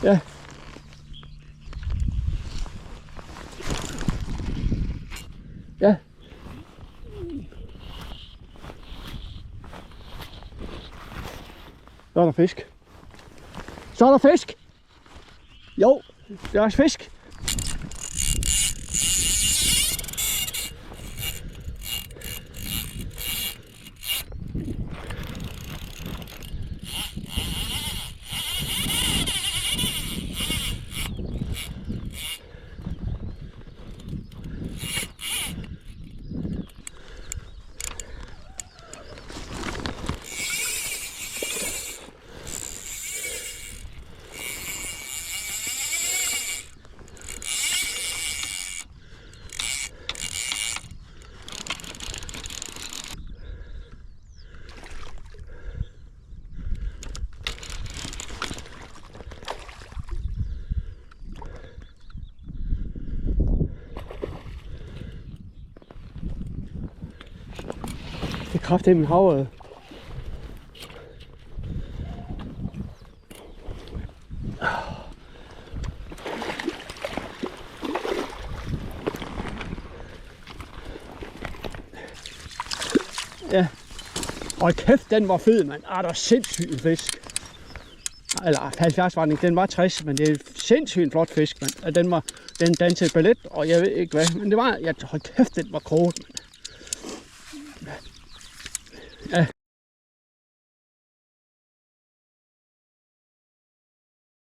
Ja. Ja. Så er der fisk. Så er der fisk. Jo, det er også fisk. Det er kraftigt med havet. Ja. Og kæft, den var fed, mand. Der er sindssygt en fisk. Eller 70 var den, den var 60, men det er sindssygt en flot fisk, mand. Den dansede ballet, og jeg ved ikke hvad, men det var, hold kæft, den var kort, mand. Ja.